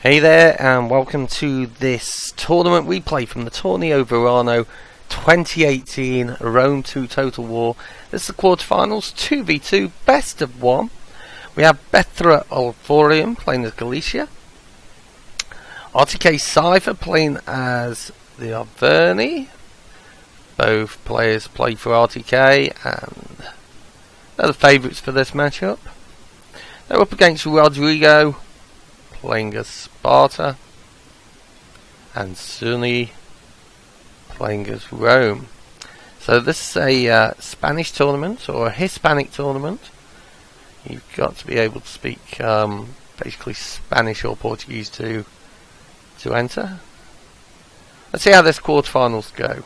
Hey there, and welcome to this tournament replay from the Tourneo Verano 2018 Rome 2 Total War. This is the quarterfinals, 2v2, best of one. We have Betrer Olthorion playing as Galatia, R2TW Scyther playing as the Arverni. Both players play for R2TW and they're the favourites for this matchup. They're up against Rodrigo playing as Sparta and Suny playing as Rome. So this is a Spanish tournament or a Hispanic tournament. You've got to be able to speak basically Spanish or Portuguese to enter. Let's see how this quarterfinals go.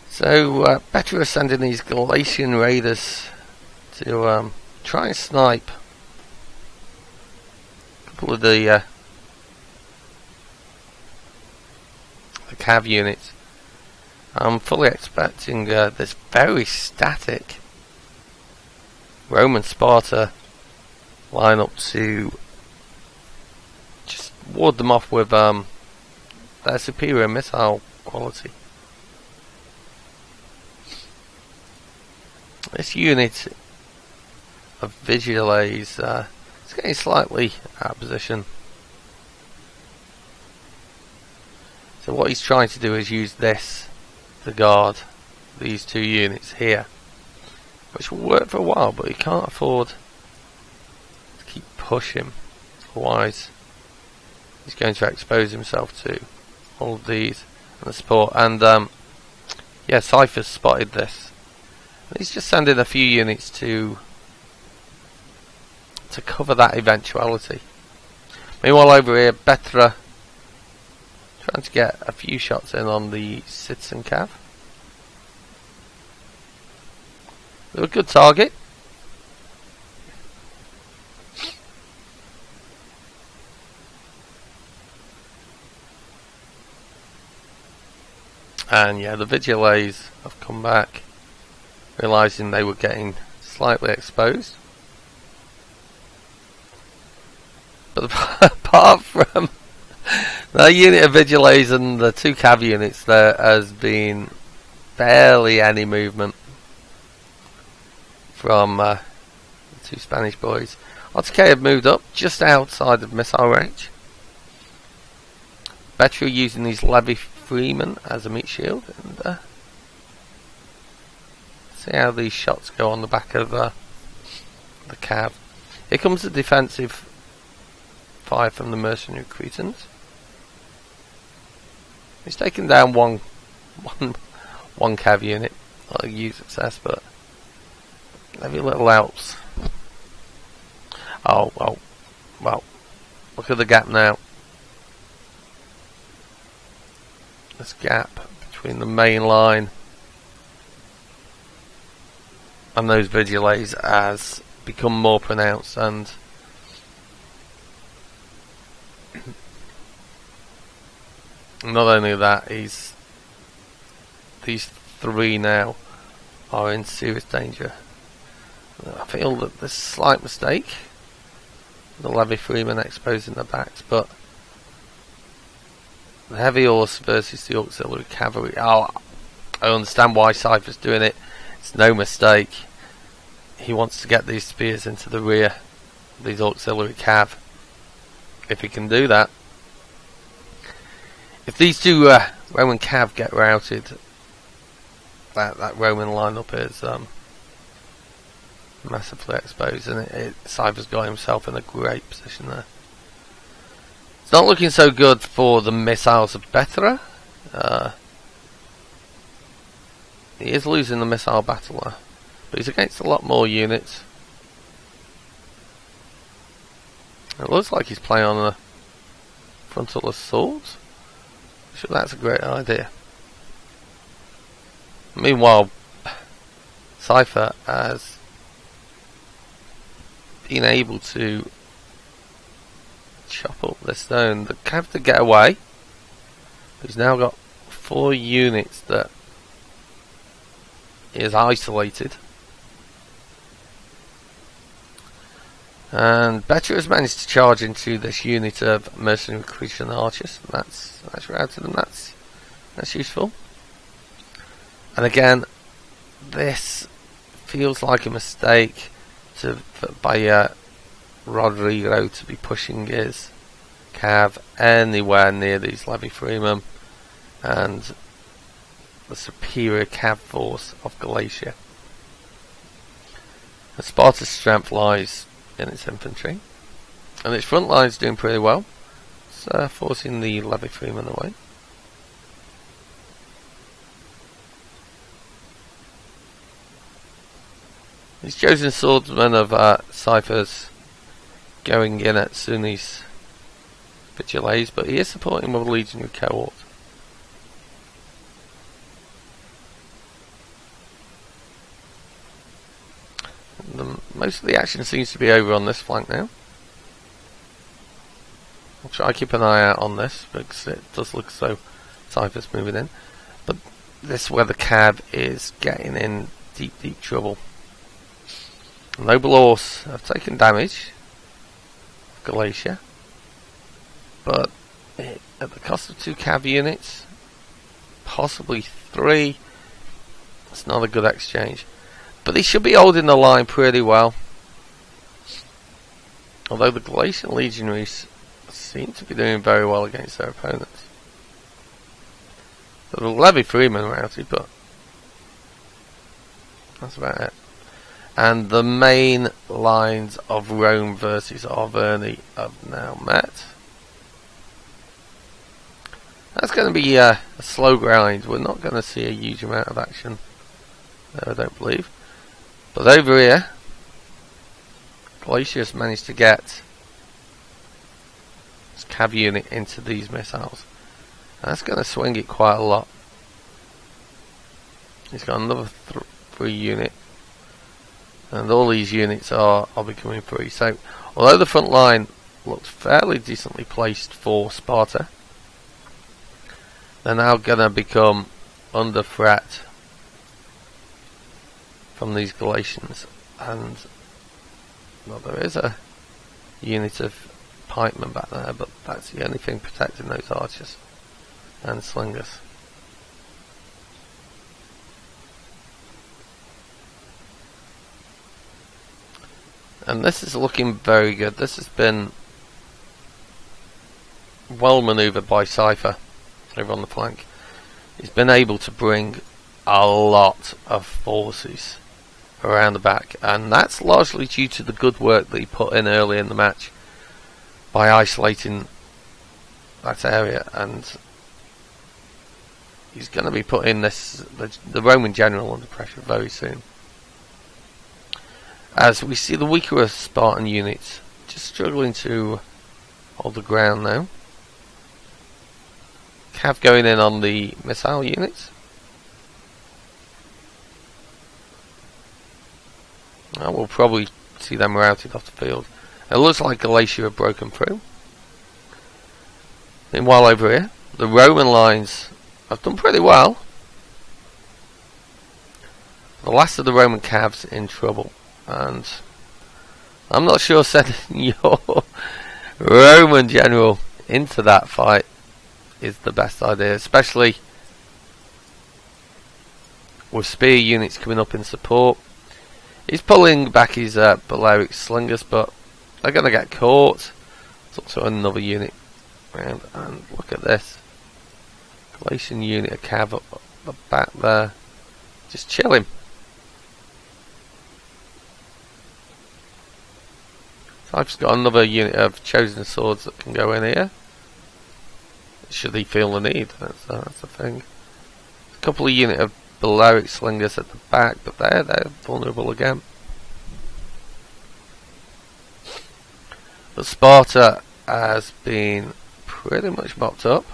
So Betrer are sending these Galatian raiders to try and snipe a couple of the cav units. I'm fully expecting this very static Roman Sparta lineup to just ward them off with their superior missile quality. This unit of Vigiles is getting slightly out of position. So what he's trying to do is use this to guard these two units here, which will work for a while, but he can't afford to keep pushing, otherwise he's going to expose himself to all of these and the support. And yeah, Scyther's spotted this. He's just sending a few units to cover that eventuality. Meanwhile over here, Betrer trying to get a few shots in on the citizen cav. They're a good target. And yeah, the Vigiles have come back, realising they were getting slightly exposed. But apart from the unit of Vigiles and the two cav units, there has been barely any movement from the two Spanish boys. R2TW have moved up just outside of missile range. Betrer using these Levy Freeman as a meat shield, and see how these shots go on the back of the cav. Here comes the defensive fire from the mercenary Cretans. He's taken down one cav unit. Not a huge success, but every little helps. Oh well. Look at the gap now. This gap between the main line and those Vigiles has become more pronounced, and not only that, these three now are in serious danger. I feel that this is a slight mistake, the Levy Freeman exposing their backs, but the heavy horse versus the auxiliary cavalry. Oh, I understand why Scyther's doing it. It's no mistake. He wants to get these spears into the rear, these auxiliary cav. If he can do that, if these two Roman cav get routed, that Roman lineup is massively exposed, and Scyther's got himself in a great position there. It's not looking so good for the missiles of Betrer. He is losing the missile battler, but he's against a lot more units. It looks like he's playing on a frontal assault. So that's a great idea. Meanwhile, Scyther has been able to chop up the stone. The cav to get away. He's now got 4 units that is isolated. And Betrer has managed to charge into this unit of mercenary Christian archers. That's routed, and that's useful. And again, this feels like a mistake by Rodrigo to be pushing his cav anywhere near these levy freemen and the superior cav force of Galatia. And Sparta's strength lies in its infantry, and its front line is doing pretty well. It's forcing the levy freemen away. These chosen swordsmen of Scyther's going in at Suny's vigilades, but he is supporting with a legionary cohort. Most of the action seems to be over on this flank now. I'll try to keep an eye out on this because it does look as though Scyther's moving in. But this is where the cav is getting in deep trouble. Noble horse have taken damage, Galatia, but at the cost of 2 cav units, possibly 3. It's not a good exchange. But they should be holding the line pretty well. Although the Galatian legionaries seem to be doing very well against their opponents. So the levy freemen routed, but that's about it. And the main lines of Rome versus Arverni have now met. That's going to be a slow grind. We're not going to see a huge amount of action there, I don't believe. But over here, Galatia's managed to get his cav unit into these missiles. And that's going to swing it quite a lot. He's got another 3 unit. And all these units are becoming free. So, although the front line looks fairly decently placed for Sparta, they're now going to become under threat from these Galatians. And, well, there is a unit of pikemen back there, but that's the only thing protecting those archers and slingers. And this is looking very good. This has been well manoeuvred by Scyther over on the flank. He's been able to bring a lot of forces around the back, and that's largely due to the good work that he put in early in the match by isolating that area. And he's going to be putting the Roman general under pressure very soon. As we see the weaker Spartan units just struggling to hold the ground now. Cav going in on the missile units. We'll probably see them routed off the field. It looks like Galatia have broken through. Meanwhile over here, the Roman lines have done pretty well. The last of the Roman cavs in trouble. And I'm not sure sending your Roman general into that fight is the best idea, especially with spear units coming up in support. He's pulling back his Balearic slingers, but they're going to get caught. There's also another unit around, and look at this Galatian unit of cav up the back there, just chilling. So I've just got another unit of chosen swords that can go in here, should he feel the need. That's the thing. A couple of units of Balearic slingers at the back, but they're vulnerable again. But Sparta has been pretty much mopped up.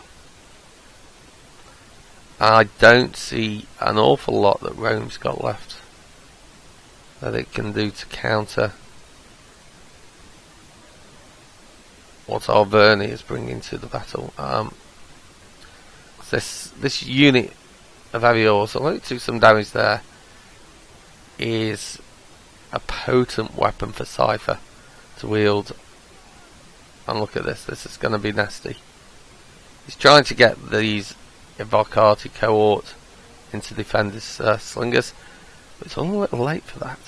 I don't see an awful lot that Rome's got left that it can do to counter what Arverni is bringing to the battle. This unit of Aviors, although it took some damage there, is a potent weapon for Scyther to wield. And look at this. This is going to be nasty. He's trying to get these Evocati cohort into defend his slingers, but it's only a little late for that.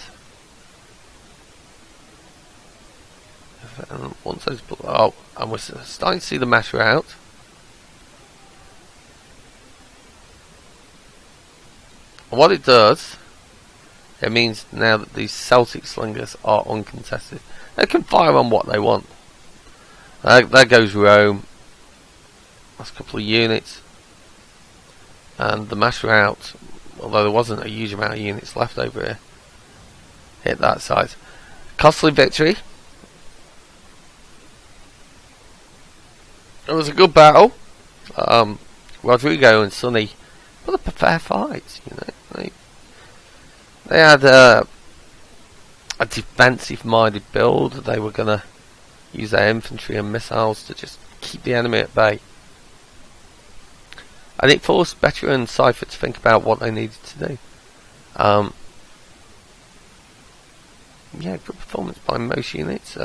And once those and we're starting to see the matter out. And what it does, it means now that these Celtic slingers are uncontested. They can fire on what they want. There goes Rome. That's a couple of units. And the matter out, although there wasn't a huge amount of units left over here, hit that side. Costly victory. It was a good battle. Rodrigo and Suny put up a fair fight. You know, they had a defensive-minded build. They were going to use their infantry and missiles to just keep the enemy at bay. And it forced Betrer and Scyther to think about what they needed to do. Yeah, good performance by most units.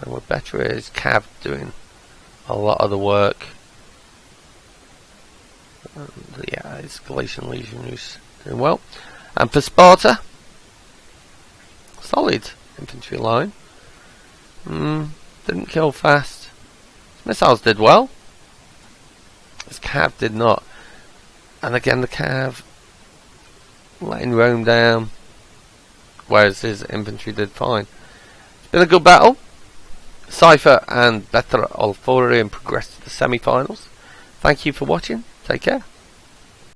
With Betrer is Cav doing a lot of the work. And yeah, his Galatian legionaries doing well. And for Sparta, solid infantry line. Didn't kill fast. His missiles did well. His Cav did not. And again, the Cav letting Rome down, whereas his infantry did fine. It's been a good battle. Scyther and Betrer Olthorion progressed to the semi-finals. Thank you for watching. Take care.